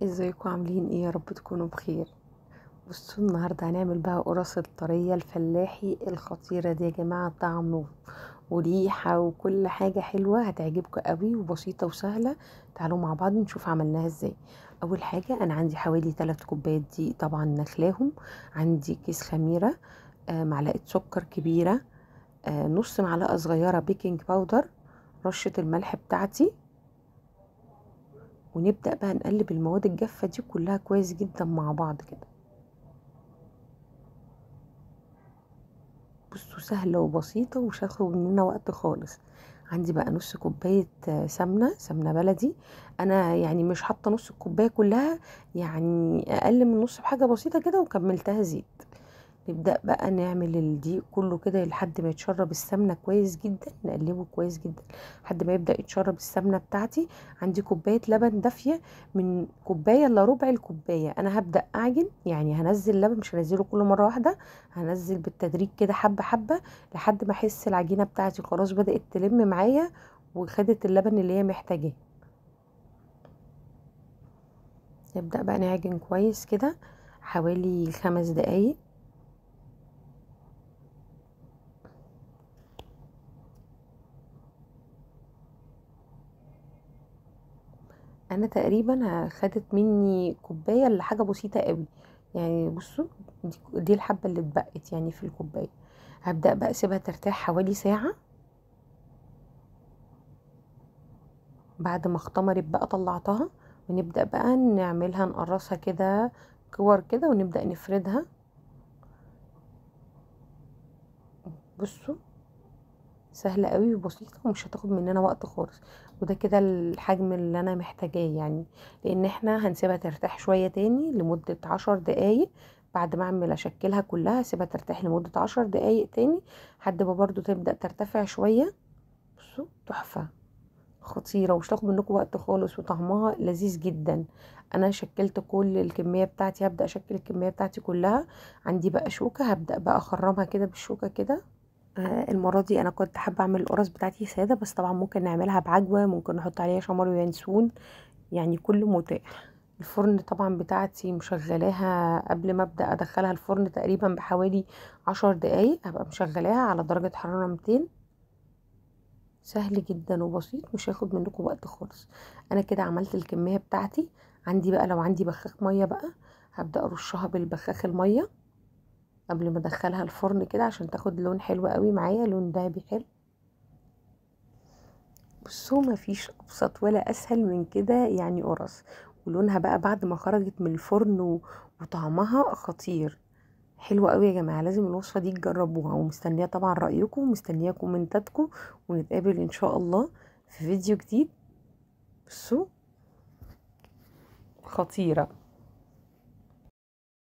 ازيكم عاملين ايه؟ يا رب تكونوا بخير. بصوا النهارده هنعمل بقى قرص الطريه الفلاحي الخطيره دي يا جماعه. طعم وريحه وكل حاجه حلوه هتعجبكم قوي وبسيطه وسهله. تعالوا مع بعض نشوف عملناها ازاي. اول حاجه انا عندي حوالي 3 كوبايات دي طبعا نخلاهم. عندي كيس خميره، معلقه سكر كبيره، نص معلقه صغيره بيكنج باودر، رشه الملح بتاعتي. ونبدأ بقى نقلب المواد الجافة دي كلها كويس جدا مع بعض كده. بصوا سهلة وبسيطة ومش هتاخد مننا وقت خالص. عندي بقى نص كوباية سمنة بلدي. انا يعني مش حاطة نص الكوباية كلها، يعني اقل من نص بحاجة بسيطة كده وكملتها زيت. نبدأ بقى نعمل الدقيق كله كده لحد ما يتشرب السمنة كويس جدا، نقلبه كويس جدا لحد ما يبدأ يتشرب السمنة بتاعتي. عندي كوباية لبن دافية، من كوباية الا ربع الكوباية. انا هبدأ اعجن، يعني هنزل لبن، مش هنزله كل مرة واحدة، هنزل بالتدريج كده حبة حبة لحد ما احس العجينة بتاعتي خلاص بدأت تلم معايا وخدت اللبن اللي هي محتاجاه. نبدأ بقى نعجن كويس كده حوالي 5 دقايق. انا تقريبا خدت مني كوبايه الا حاجه بسيطه قوي. يعني بصوا، دي الحبه اللي اتبقت يعني في الكوبايه. هبدا بقى اسيبها ترتاح حوالي ساعه. بعد ما اختمرت بقى طلعتها، ونبدا بقى نعملها نقرصها كده كور كده ونبدا نفردها. بصوا سهله قوي وبسيطه ومش هتاخد مننا وقت خالص. وده كده الحجم اللي انا محتاجاه يعني، لان احنا هنسيبها ترتاح شويه تاني لمده 10 دقايق. بعد ما اعمل اشكلها كلها اسيبها ترتاح لمده 10 دقايق تاني لحد ما برضو تبدا ترتفع شويه. بصوا تحفه خطيره ومش تاخد منكم وقت خالص وطعمها لذيذ جدا. انا شكلت كل الكميه بتاعتي، هبدا اشكل الكميه بتاعتي كلها. عندي بقى شوكه، هبدا بقى اخرمها كده بالشوكه كده. المرة دي انا كنت حابة اعمل القرص بتاعتي سادة، بس طبعا ممكن نعملها بعجوة، ممكن نحط عليها شمر وينسون، يعني كله متاح. الفرن طبعا بتاعتي مشغلاها قبل ما ابدأ ادخلها الفرن تقريبا بحوالي 10 دقايق. هبقى مشغلاها على درجة حرارة 200. سهل جدا وبسيط مش هياخد منكم وقت خالص. انا كده عملت الكمية بتاعتي. عندي بقى لو عندي بخاخ مية بقى، هبدأ ارشها بالبخاخ المية قبل ما ادخلها الفرن كده عشان تاخد لون حلو قوي معايا، لون دهبي حلو. بصوا مفيش ابسط ولا اسهل من كده يعني قرص. ولونها بقى بعد ما خرجت من الفرن وطعمها خطير. حلوة قوي يا جماعة، لازم الوصفة دي تجربوها، ومستنية طبعا رأيكم ومستنية كومنتاتكم. ونتقابل ان شاء الله في فيديو جديد. بصوا خطيرة.